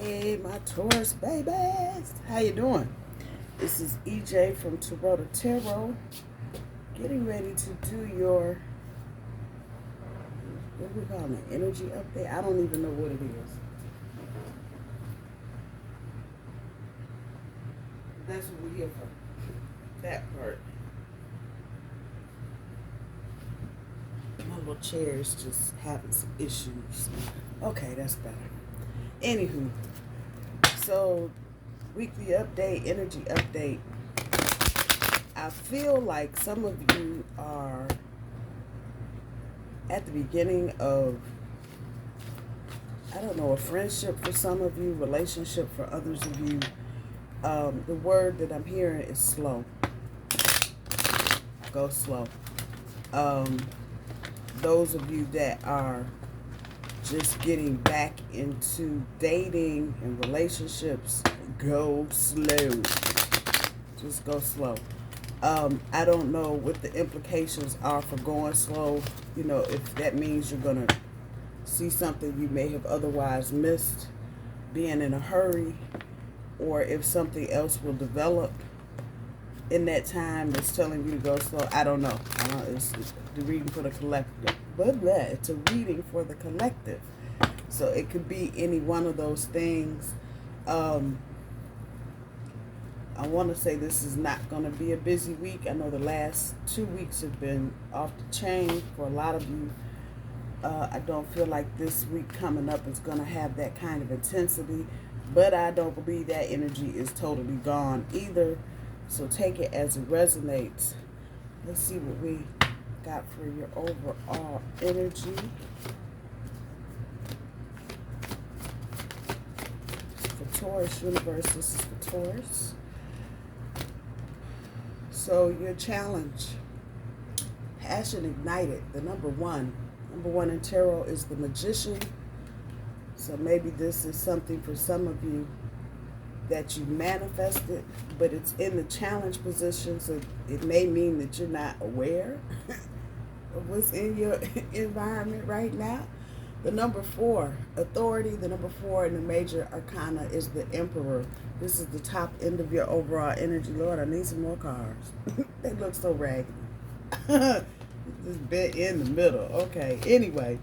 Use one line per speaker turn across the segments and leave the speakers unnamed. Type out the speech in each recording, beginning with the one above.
Hey, my Taurus babies. How you doing? This is EJ from Taurota Tarot. Getting ready to do your, what do we call it, an energy update? I don't even know what it is. That's what we're here for. That part. My little chair is just having some issues. Okay, that's better. Anywho, so weekly update, energy update. I feel like some of you are at the beginning of, I don't know, a friendship for some of you, relationship for others of you. The word that I'm hearing is slow. Go slow. Those of you that are just getting back into dating and relationships, go slow. Just go slow. I don't know what the implications are for going slow. You know, if that means you're going to see something you may have otherwise missed, being in a hurry, or if something else will develop in that time that's telling you to go slow. I don't know. It's the reading for the collective. But it's a reading for the collective. So it could be any one of those things. I want to say this is not going to be a busy week. I know the last 2 weeks have been off the chain for a lot of you. I don't feel like this week coming up is going to have that kind of intensity. But I don't believe that energy is totally gone either. So take it as it resonates. Let's see what we got for your overall energy. For Taurus universe, this is for Taurus. So your challenge, passion ignited, the number one in tarot is the Magician. So maybe this is something for some of you that you manifested, but it's in the challenge position, so it may mean that you're not aware of what's in your environment right now. The number 4, authority, the number 4 in the major arcana is the Emperor. This is the top end of your overall energy. Lord, I need some more cards. They look so raggedy. Just bent in the middle. Okay, anyway.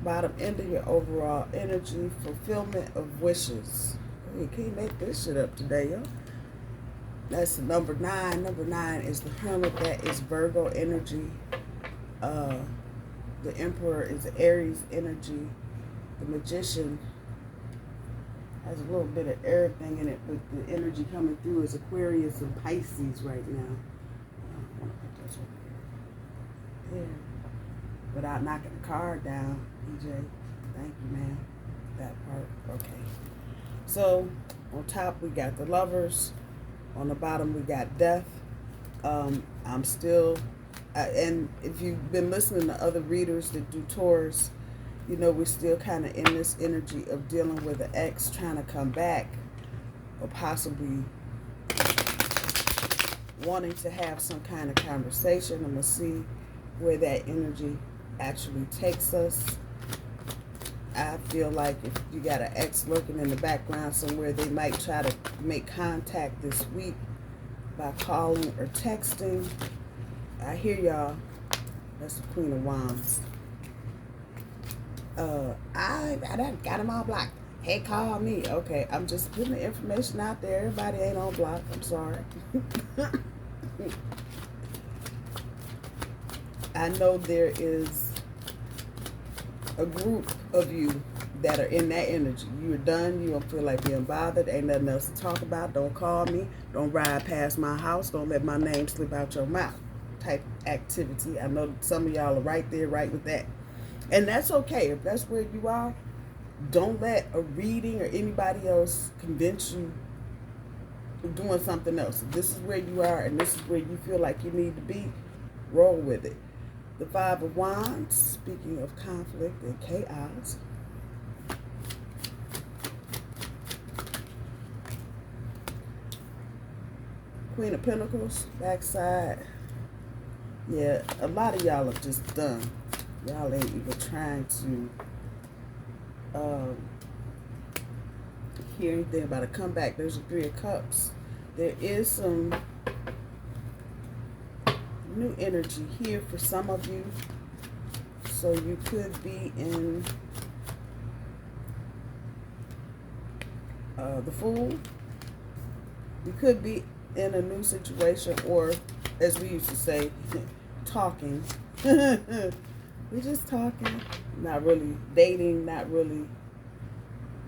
Bottom end of your overall energy, fulfillment of wishes. You can't make this shit up today, yo. That's the number 9. Number 9 is the Hermit. That is Virgo energy. The Emperor is Aries energy. The Magician has a little bit of everything in it, but the energy coming through is Aquarius and Pisces right now. I want to put this over here. There. Without knocking the card down, EJ. Thank you, man. That part. Okay. So, on top, we got the Lovers. On the bottom, we got Death. I'm still, and if you've been listening to other readers that do Taurus, you know we're still kind of in this energy of dealing with an ex trying to come back, or possibly wanting to have some kind of conversation. I'm going to see where that energy actually takes us. I feel like if you got an ex lurking in the background somewhere, they might try to make contact this week by calling or texting. I hear y'all. That's the Queen of Wands. I got them all blocked. Hey, call me. Okay, I'm just putting the information out there. Everybody ain't on block. I'm sorry. I know there is a group of you that are in that energy. You're done. You don't feel like being bothered. Ain't nothing else to talk about. Don't call me. Don't ride past my house. Don't let my name slip out your mouth type activity. I know some of y'all are right there, right with that. And that's okay. If that's where you are, don't let a reading or anybody else convince you of doing something else. If this is where you are and this is where you feel like you need to be, roll with it. The 5 of Wands, speaking of conflict and chaos. Queen of Pentacles, backside. Yeah, a lot of y'all are just done. Y'all ain't even trying to hear anything about a comeback. There's a 3 of Cups. There is some new energy here for some of you. So you could be in the Fool. You could be in a new situation, or as we used to say, talking. We're just talking, not really dating, not really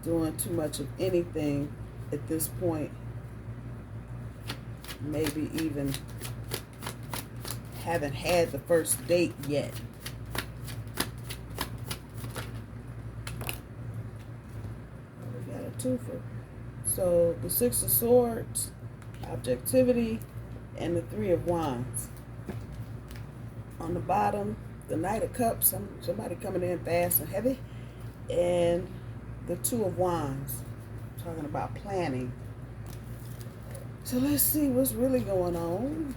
doing too much of anything at this point. Maybe even haven't had the first date yet. We got a twofer. So the 6 of Swords, objectivity, and the 3 of Wands. On the bottom, the Knight of Cups, somebody coming in fast and heavy, and the 2 of Wands, talking about planning. So let's see what's really going on.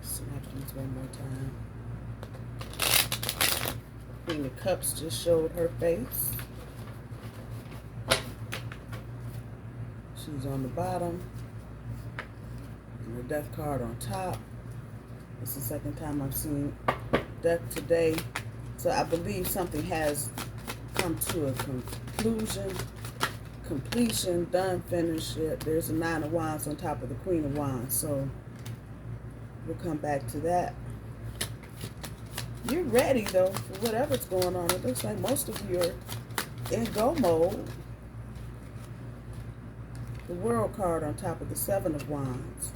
Snap these one more time. Queen of Cups just showed her face. She's on the bottom, and the Death card on top. It's the second time I've seen Death today. So I believe something has come to a conclusion, completion, done, finished. There's a 9 of Wands on top of the Queen of Wands. So we'll come back to that. You're ready, though, for whatever's going on. It looks like most of you are in go mode. The World card on top of the 7 of Wands.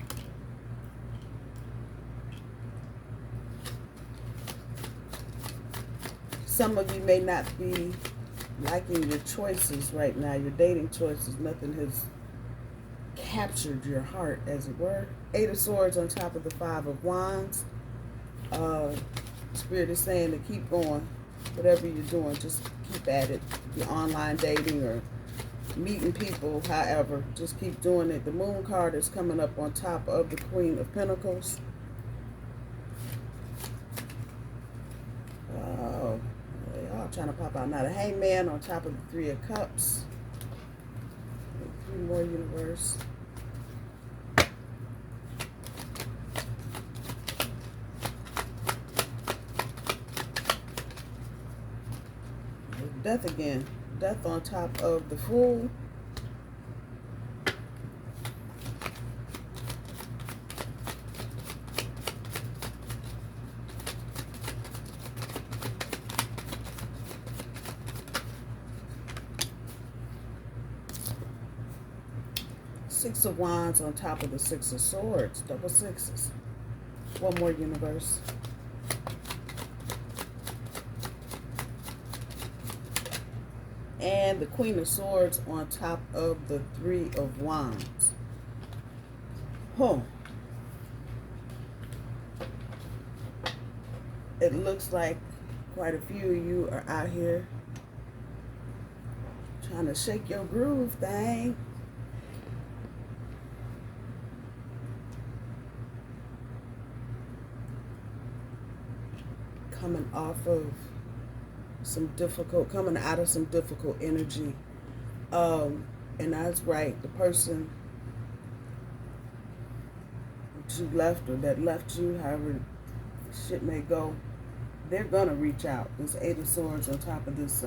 Some of you may not be liking your choices right now, your dating choices. Nothing has captured your heart, as it were. 8 of Swords on top of the 5 of Wands. Spirit is saying to keep going. Whatever you're doing, just keep at it. Your online dating or meeting people, however, just keep doing it. The Moon card is coming up on top of the Queen of Pentacles. Oh, they all trying to pop out now. The Hangman on top of the 3 of Cups. 3 more, universe. Death again. Death on top of the Fool. Six of Wands on top of the 6 of Swords. Double sixes. One more, universe. And the Queen of Swords on top of the 3 of Wands. It looks like quite a few of you are out here trying to shake your groove thing. Coming off of coming out of some difficult energy. And that's right, the person that you left or that left you, however shit may go, they're gonna reach out. This 8 of Swords on top of this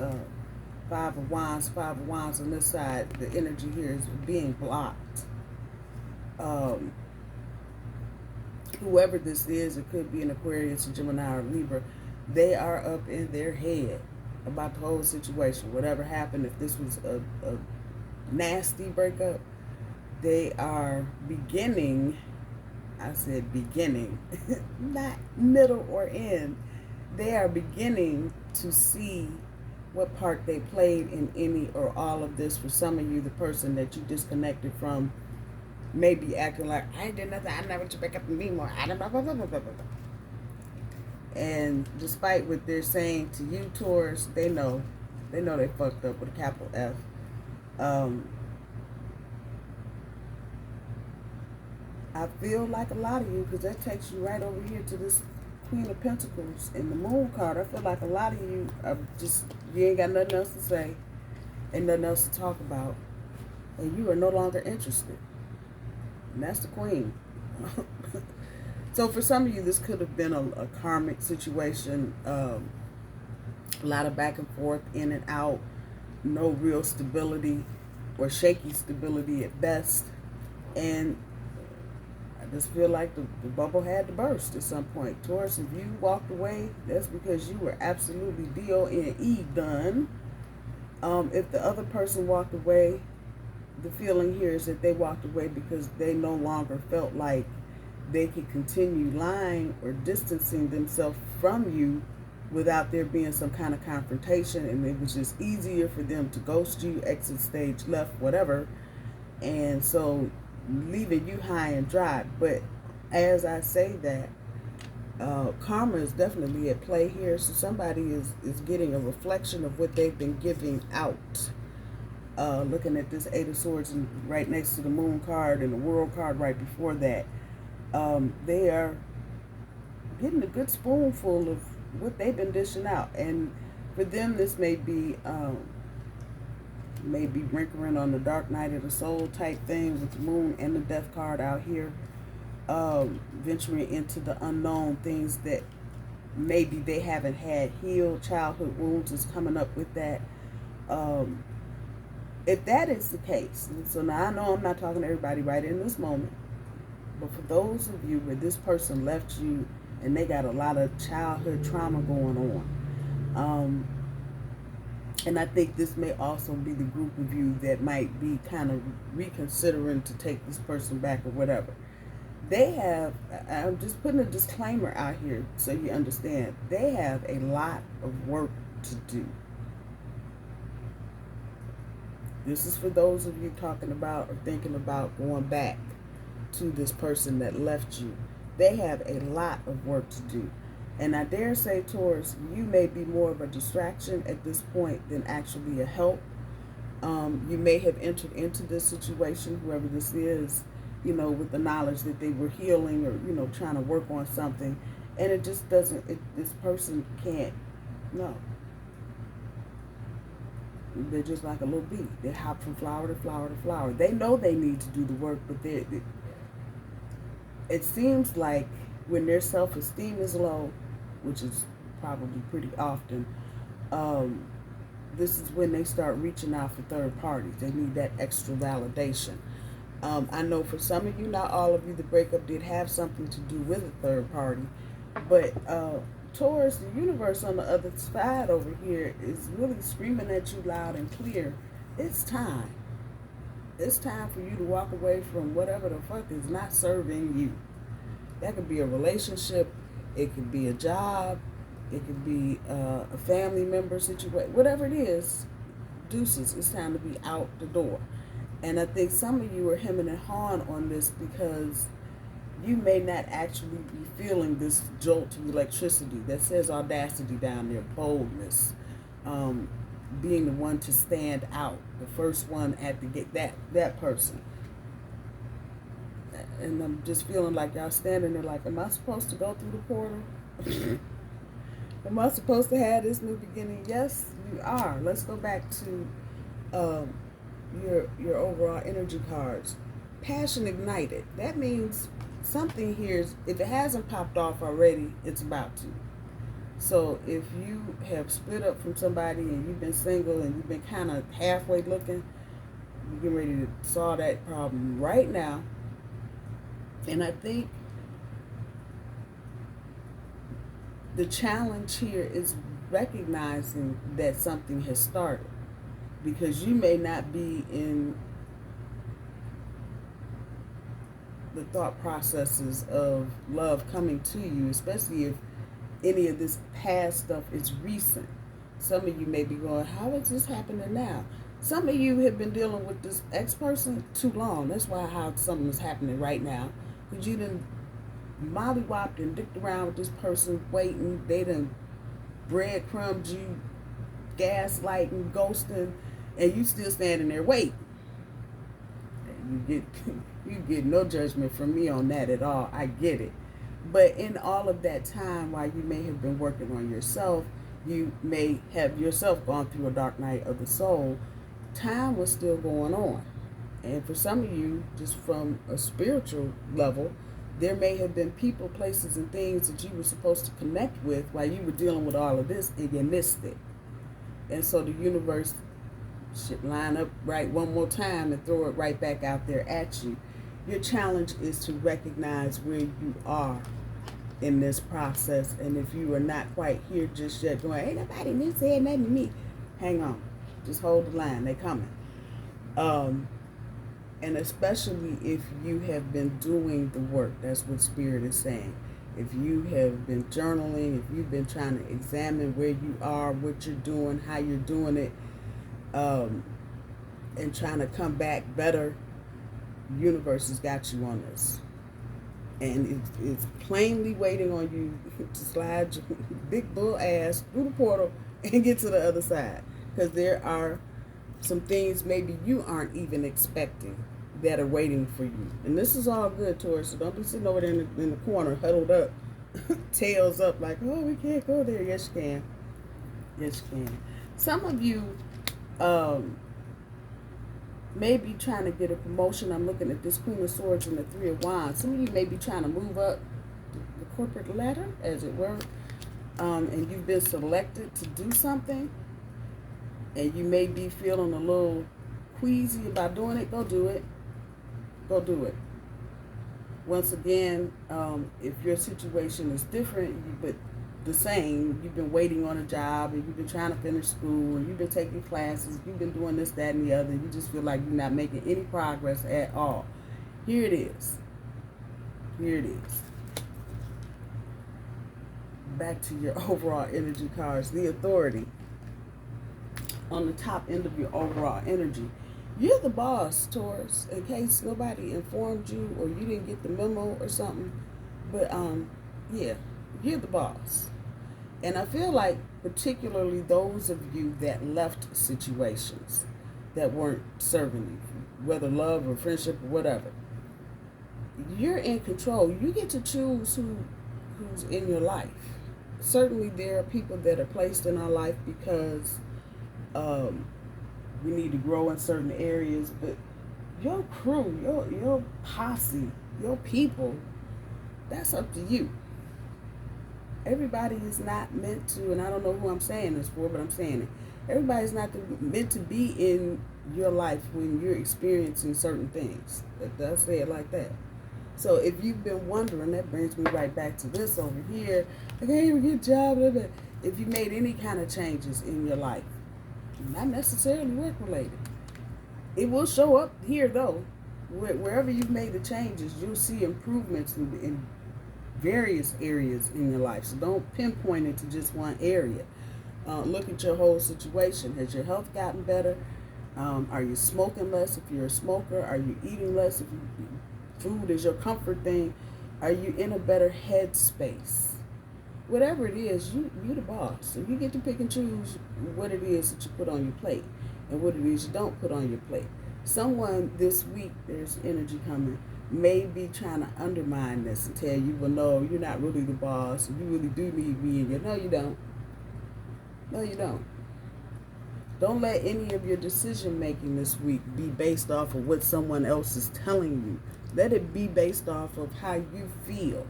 5 of Wands. 5 of Wands on this side, the energy here is being blocked. Whoever this is, it could be an Aquarius, a Gemini, or Libra. They are up in their head about the whole situation. Whatever happened, if this was a nasty breakup, they are beginning, I said beginning, not middle or end. They are beginning to see what part they played in any or all of this. For some of you, the person that you disconnected from may be acting like, I did nothing, I never to break up with me more. I don't blah, blah, blah, blah, blah, blah. And despite what they're saying to you, Taurus, they know they fucked up with a capital F. I feel like a lot of you, because that takes you right over here to this Queen of Pentacles and the Moon card. I feel like a lot of you are just, you ain't got nothing else to say and nothing else to talk about, and you are no longer interested. And that's the Queen. So for some of you, this could have been a karmic situation. A lot of back and forth, in and out, no real stability or shaky stability at best. And I just feel like the bubble had to burst at some point. Taurus, if you walked away, that's because you were absolutely D-O-N-E done. If the other person walked away, the feeling here is that they walked away because they no longer felt like they could continue lying or distancing themselves from you without there being some kind of confrontation, and it was just easier for them to ghost you, exit stage left, whatever, and so leaving you high and dry. But as I say that, karma is definitely at play here. So somebody is getting a reflection of what they've been giving out. Looking at this Eight of Swords and right next to the Moon card and the World card right before that, they are getting a good spoonful of what they've been dishing out. And for them, this may be maybe wrinkling on the dark night of the soul type thing with the Moon and the Death card out here, venturing into the unknown, things that maybe they haven't had healed. Childhood wounds is coming up with that. If that is the case, and so now I know I'm not talking to everybody right in this moment, but for those of you where this person left you and they got a lot of childhood trauma going on, and I think this may also be the group of you that might be kind of reconsidering to take this person back or whatever. They have, I'm just putting a disclaimer out here so you understand, they have a lot of work to do. This is for those of you talking about or thinking about going back to this person that left you. They have a lot of work to do. And I dare say, Taurus, you may be more of a distraction at this point than actually a help. You may have entered into this situation, whoever this is, you know, with the knowledge that they were healing or, you know, trying to work on something. And it just doesn't, this person can't, no. They're just like a little bee. They hop from flower to flower to flower. They know they need to do the work, but it seems like when their self-esteem is low, which is probably pretty often, this is when they start reaching out for third parties. They need that extra validation. I know for some of you, not all of you, the breakup did have something to do with a third party, but Taurus, the universe on the other side over here is really screaming at you loud and clear. It's time. It's time for you to walk away from whatever the fuck is not serving you. That could be a relationship. It could be a job. It could be a family member situation. Whatever it is, deuces, it's time to be out the door. And I think some of you are hemming and hawing on this because you may not actually be feeling this jolt of electricity that says audacity down there, boldness, being the one to stand out, the first one at the gate, that person. And I'm just feeling like y'all standing there like, am I supposed to go through the portal? Am I supposed to have this new beginning? Yes, you are. Let's go back to your overall energy cards. Passion ignited. That means something here is, if it hasn't popped off already, it's about to. So if you have split up from somebody and you've been single and you've been kind of halfway looking, you're getting ready to solve that problem right now. And I think the challenge here is recognizing that something has started, because you may not be in the thought processes of love coming to you, especially if any of this past stuff is recent. Some of you may be going, how is this happening now? Some of you have been dealing with this ex-person too long. That's why how something is happening right now. Because you done mollywopped and dicked around with this person, waiting. They done breadcrumbed you, gaslighting, ghosting, and you still standing there waiting. And you You get no judgment from me on that at all. I get it. But in all of that time, while you may have been working on yourself, you may have yourself gone through a dark night of the soul, time was still going on. And for some of you, just from a spiritual level, there may have been people, places, and things that you were supposed to connect with while you were dealing with all of this, and you missed it. And so the universe should line up right one more time and throw it right back out there at you. Your challenge is to recognize where you are in this process. And if you are not quite here just yet going, ain't nobody new said nothing to me, hang on. Just hold the line. They're coming. And especially if you have been doing the work, that's what Spirit is saying. If you have been journaling, if you've been trying to examine where you are, what you're doing, how you're doing it, and trying to come back better, the universe has got you on this. And it's plainly waiting on you to slide your big bull ass through the portal and get to the other side. Because there are some things maybe you aren't even expecting that are waiting for you. And this is all good, Taurus, so don't be sitting over there in the corner, huddled up, tails up like, oh, we can't go there. Yes, you can. Yes, you can. Some of you may be trying to get a promotion. I'm looking at this Queen of Swords and the Three of Wands. Some of you may be trying to move up the corporate ladder, as it were, and you've been selected to do something, and you may be feeling a little queasy about doing it. Go do it. Go do it. Once again, if your situation is different, but the same, you've been waiting on a job, and you've been trying to finish school, and you've been taking classes, you've been doing this, that, and the other, and you just feel like you're not making any progress at all. Here it is. Here it is. Back to your overall energy cards. The Authority. On the top end of your overall energy. You're the boss, Taurus, in case nobody informed you or you didn't get the memo or something. But, yeah, you're the boss. And I feel like particularly those of you that left situations that weren't serving you, whether love or friendship or whatever, you're in control. You get to choose who's in your life. Certainly there are people that are placed in our life because we need to grow in certain areas, but your crew, your posse, your people, that's up to you. Everybody is not meant to, and I don't know who I'm saying this for, but I'm saying it. Everybody's not meant to be in your life when you're experiencing certain things. Let's say it like that. So if you've been wondering, that brings me right back to this over here. I can't even get a job. If you made any kind of changes in your life, not necessarily work related, it will show up here though. Wherever you've made the changes, you'll see improvements in various areas in your life. So don't pinpoint it to just one area. Look at your whole situation. Has your health gotten better? Are you smoking less if you're a smoker? Are you eating less if food is your comfort thing? Are you in a better headspace? Whatever it is, you're the boss. So you get to pick and choose what it is that you put on your plate and what it is you don't put on your plate. Someone this week, there's energy coming, may be trying to undermine this and tell you, well, no, you're not really the boss. You really do need me in you. No, you don't. No, you don't. Don't let any of your decision making this week be based off of what someone else is telling you. Let it be based off of how you feel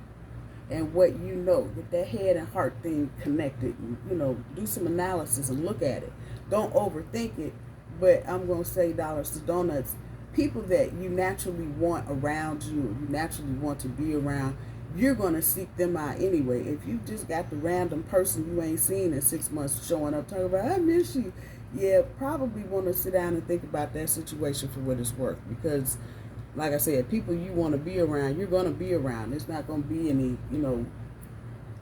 and what you know. Get that head and heart thing connected. Do some analysis and look at it. Don't overthink it. But I'm going to say dollars to donuts. People that you naturally want around you, you naturally want to be around, you're going to seek them out anyway. If you just got the random person you ain't seen in 6 months showing up talking about, I miss you, yeah, probably want to sit down and think about that situation for what it's worth. Because, like I said, people you want to be around, you're going to be around. There's not going to be any,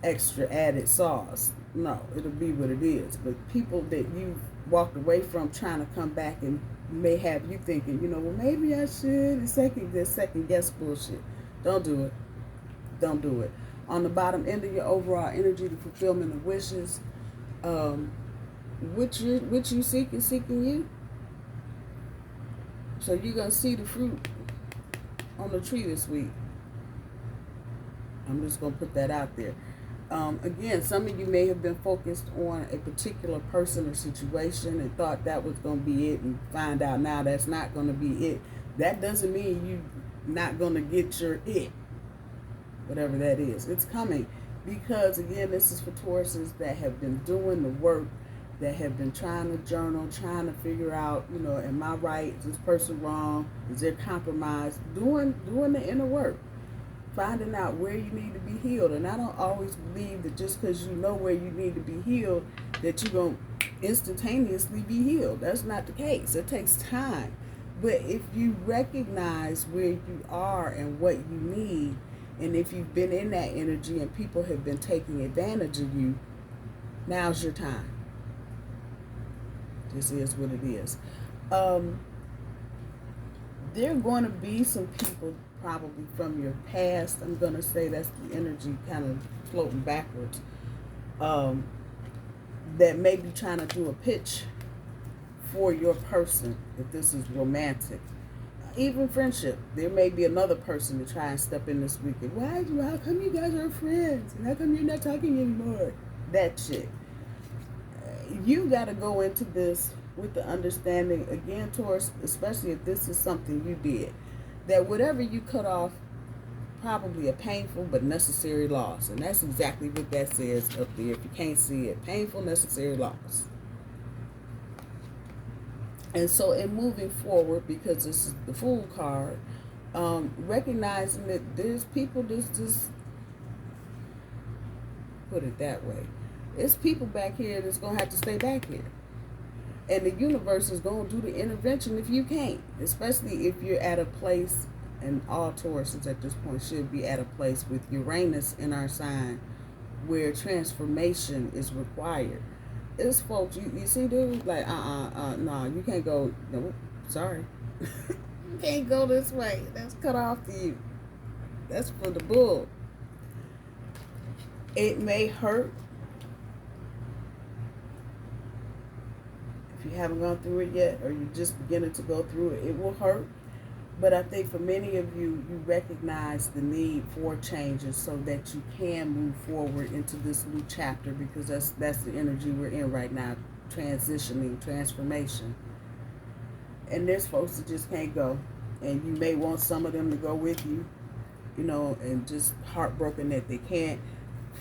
extra added sauce. No, it'll be what it is. But people that you walked away from trying to come back and may have you thinking, well, maybe I should. This second guess bullshit. Don't do it. Don't do it. On the bottom end of your overall energy, the fulfillment of wishes, which you seek is seeking you. So you're going to see the fruit on the tree this week. I'm just going to put that out there. Again, some of you may have been focused on a particular person or situation and thought that was going to be it, and find out now that's not going to be it. That doesn't mean you're not going to get your it, whatever that is. It's coming, because again, this is for Tauruses that have been doing the work, that have been trying to journal, trying to figure out, you know, am I right? Is this person wrong? Is there compromise? Doing the inner work. Finding out where you need to be healed. And I don't always believe that just because you know where you need to be healed, that you're going to instantaneously be healed. That's not the case. It takes time. But if you recognize where you are and what you need, and if you've been in that energy and people have been taking advantage of you, now's your time. This is what it is. There are going to be some people probably from your past. I'm going to say that's the energy kind of floating backwards. That may be trying to do a pitch for your person, if this is romantic. Even friendship. There may be another person to try and step in this weekend. How come you guys are friends? And how come you're not talking anymore? That shit. You got to go into this with the understanding, again, Taurus, especially if this is something you did, that whatever you cut off, probably a painful but necessary loss. And that's exactly what that says up there. If you can't see it, painful, necessary loss. And so in moving forward, because this is the Fool card, recognizing that there's people just put it that way. It's people back here that's going to have to stay back here. And the universe is going to do the intervention if you can't. Especially if you're at a place, and all Tauruses at this point should be at a place with Uranus in our sign, where transformation is required. It's folks, you see dude, like, no, you can't go, no, sorry. You can't go this way. That's cut off to you. That's for the bull. It may hurt. If you haven't gone through it yet, or you're just beginning to go through it, it will hurt. But I think for many of you, you recognize the need for changes so that you can move forward into this new chapter, because that's the energy we're in right now, transitioning, transformation. And there's folks that just can't go. And you may want some of them to go with you, you know, and just heartbroken that they can't.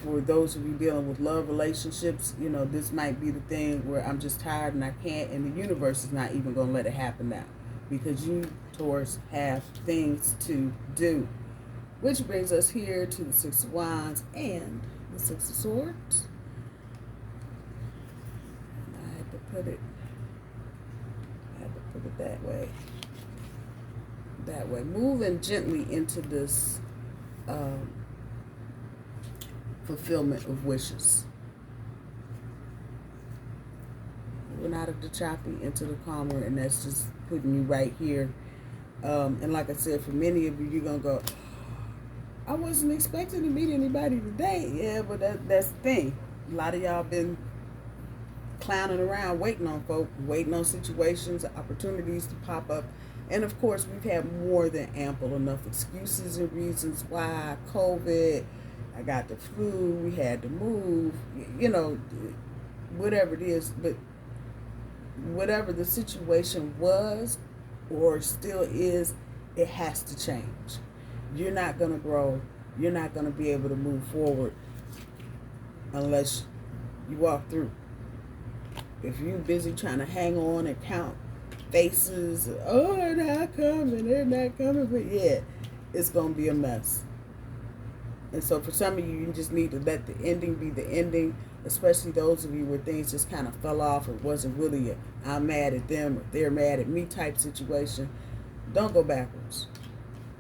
For those of you dealing with love relationships, you know, this might be the thing where I'm just tired and I can't, and the universe is not even going to let it happen now, because you, Taurus, have things to do. Which brings us here to the Six of Wands and the Six of Swords. And I had to put it that way. That way. Moving gently into this fulfillment of wishes. Moving out of the choppy into the calmer, and that's just putting you right here. And like I said, for many of you, you're going to go, I wasn't expecting to meet anybody today. Yeah, but that's the thing. A lot of y'all been clowning around, waiting on folk, waiting on situations, opportunities to pop up. And of course, we've had more than ample enough excuses and reasons why. COVID, I got the flu, we had to move, you know, whatever it is. But whatever the situation was or still is, it has to change. You're not going to grow. You're not going to be able to move forward unless you walk through. If you're busy trying to hang on and count faces, oh, they're not coming, but yeah, it's going to be a mess. And so for some of you, you just need to let the ending be the ending, especially those of you where things just kind of fell off. It wasn't really a I'm mad at them or they're mad at me type situation. Don't go backwards.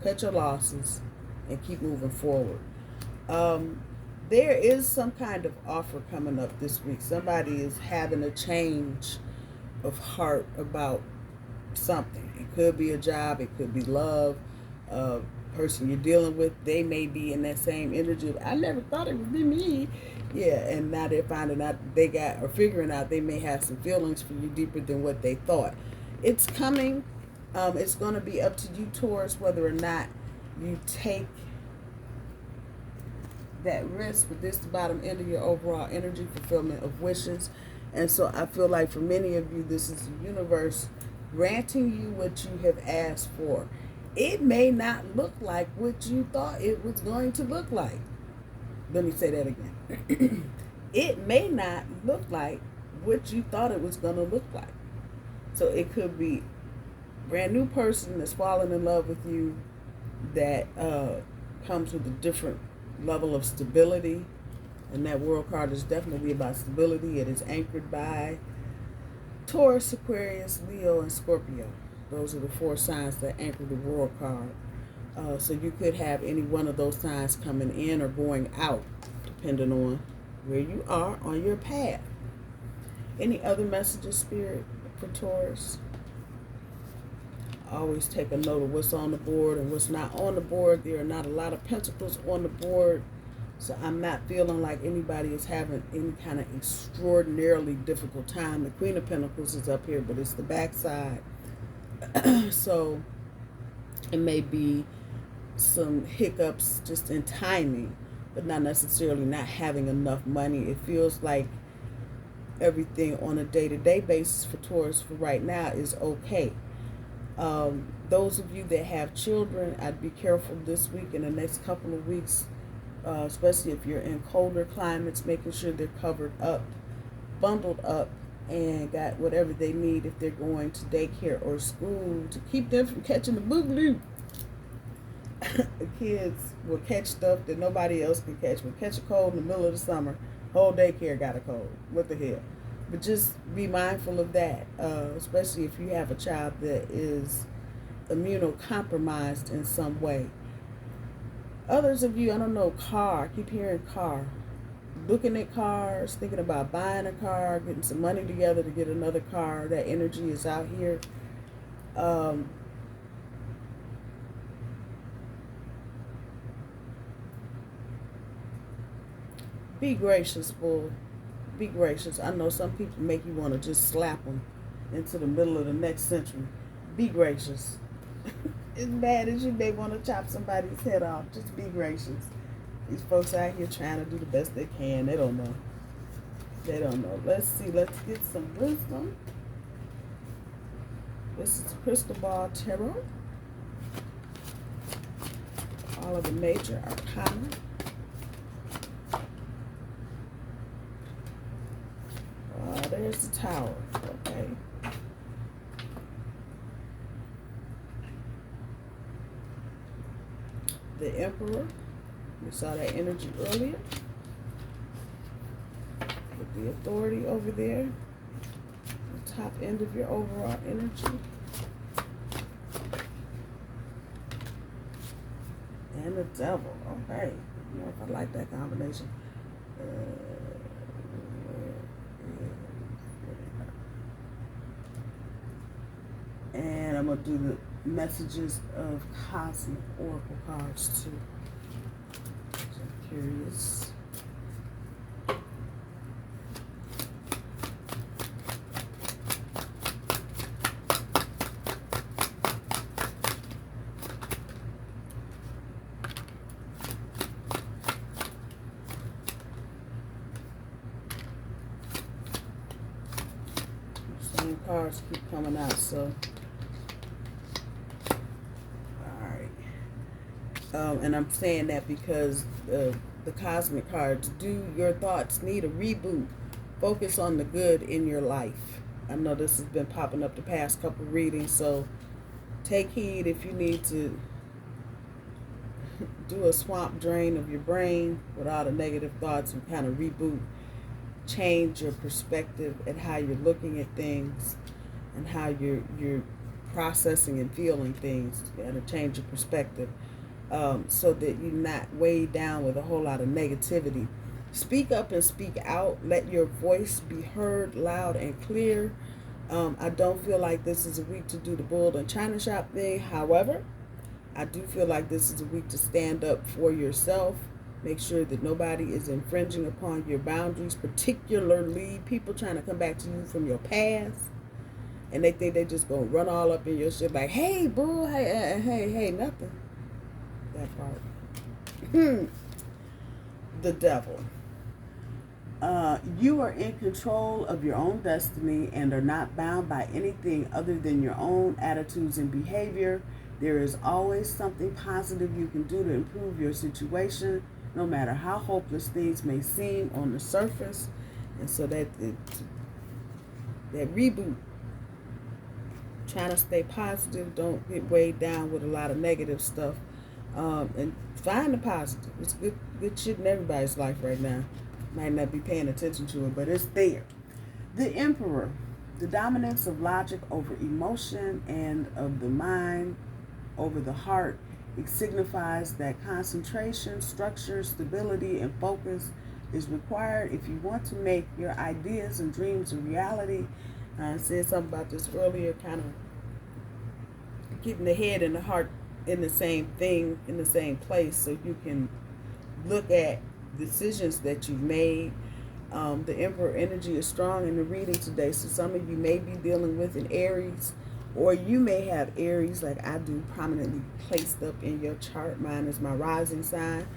Cut your losses and keep moving forward. There is some kind of offer coming up this week. Somebody is having a change of heart about something. It could be a job. It could be love. Person you're dealing with, they may be in that same energy of, I never thought it would be me. Yeah, and now they're finding out figuring out they may have some feelings for you deeper than what they thought. It's coming. It's going to be up to you, Taurus, whether or not you take that risk, but this is the bottom end of your overall energy fulfillment of wishes. And so I feel like for many of you, this is the universe granting you what you have asked for. It may not look like what you thought it was going to look like. Let me say that again. It may not look like what you thought it was going to look like. So it could be a brand new person that's fallen in love with you that comes with a different level of stability. And that world card is definitely about stability. It is anchored by Taurus, Aquarius, Leo, and Scorpio. Those are the 4 signs that anchor the world card. So you could have any one of those signs coming in or going out, depending on where you are on your path. Any other messages, Spirit, for Taurus? Always take a note of what's on the board and what's not on the board. There are not a lot of pentacles on the board, so I'm not feeling like anybody is having any kind of extraordinarily difficult time. The Queen of Pentacles is up here, but it's the backside. So it may be some hiccups just in timing, but not necessarily not having enough money. It feels like everything on a day-to-day basis for Taurus for right now is okay. Those of you that have children, I'd be careful this week and the next couple of weeks, especially if you're in colder climates, making sure they're covered up, bundled up, and got whatever they need if they're going to daycare or school to keep them from catching the boogaloo. The kids will catch stuff that nobody else can catch. Will catch a cold in the middle of the summer. Whole daycare got a cold. What the hell? But just be mindful of that, especially if you have a child that is immunocompromised in some way. Others of you, I don't know, car. I keep hearing car. Looking at cars, thinking about buying a car, getting some money together to get another car. That energy is out here. Be gracious, bull. Be gracious. I know some people make you want to just slap them into the middle of the next century. Be gracious. As bad as you may want to chop somebody's head off, just be gracious. These folks out here trying to do the best they can. They don't know. They don't know. Let's see. Let's get some wisdom. This is Crystal Ball Tarot. All of the major arcana. There's the Tower. Okay. The Emperor. We saw that energy earlier. With the Authority over there. The top end of your overall energy. And the Devil. Okay. I don't know if I like that combination. And I'm going to do the messages of Cosmic Oracle cards too. So I'm curious. Same cards keep coming out, so. And I'm saying that because the cosmic cards, do your thoughts need a reboot? Focus on the good in your life. I know this has been popping up the past couple readings, so take heed if you need to do a swamp drain of your brain with all the negative thoughts and kind of reboot, change your perspective at how you're looking at things and how you're processing and feeling things. You got to change your perspective. So that you're not weighed down with a whole lot of negativity. Speak up and speak out. Let your voice be heard loud and clear. I don't feel like this is a week to do the bull and china shop thing. However, I do feel like this is a week to stand up for yourself. Make sure that nobody is infringing upon your boundaries, particularly people trying to come back to you from your past. And they think they just gonna run all up in your shit like, hey, boo, hey, nothing. that part. The devil. You are in control of your own destiny and are not bound by anything other than your own attitudes and behavior. There is always something positive you can do to improve your situation, no matter how hopeless things may seem on the surface. And so that reboot, trying to stay positive, don't get weighed down with a lot of negative stuff, and find the positive. It's good shit in everybody's life right now. Might not be paying attention to it, but it's there. The Emperor, the dominance of logic over emotion and of the mind over the heart. It signifies that concentration, structure, stability, and focus is required if you want to make your ideas and dreams a reality. I said something about this earlier, kind of getting the head and the heart in the same thing, in the same place, so you can look at decisions that you've made. The Emperor energy is strong in the reading today, so some of you may be dealing with an Aries, or you may have Aries, like I do, prominently placed up in your chart. Mine is my rising sign.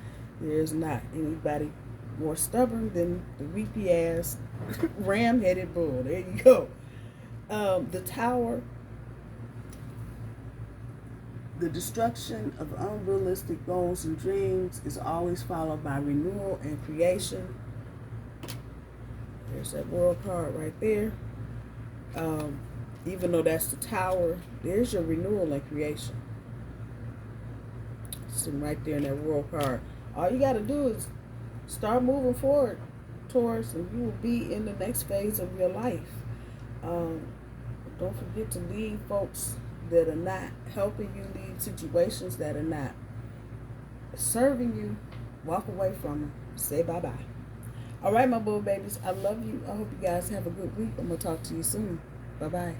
There's not anybody more stubborn than the weepy ass ram-headed bull. There you go. The Tower. The destruction of unrealistic goals and dreams is always followed by renewal and creation. There's that World card right there. Even though that's the Tower, there's your renewal and creation. Sitting right there in that World card. All you got to do is start moving forward, Taurus, and you will be in the next phase of your life. Don't forget to leave folks that are not helping you, leave situations that are not serving you. Walk away from them. Say bye-bye. All right, my bull babies, I love you. I hope you guys have a good week. I'm going to talk to you soon. Bye-bye.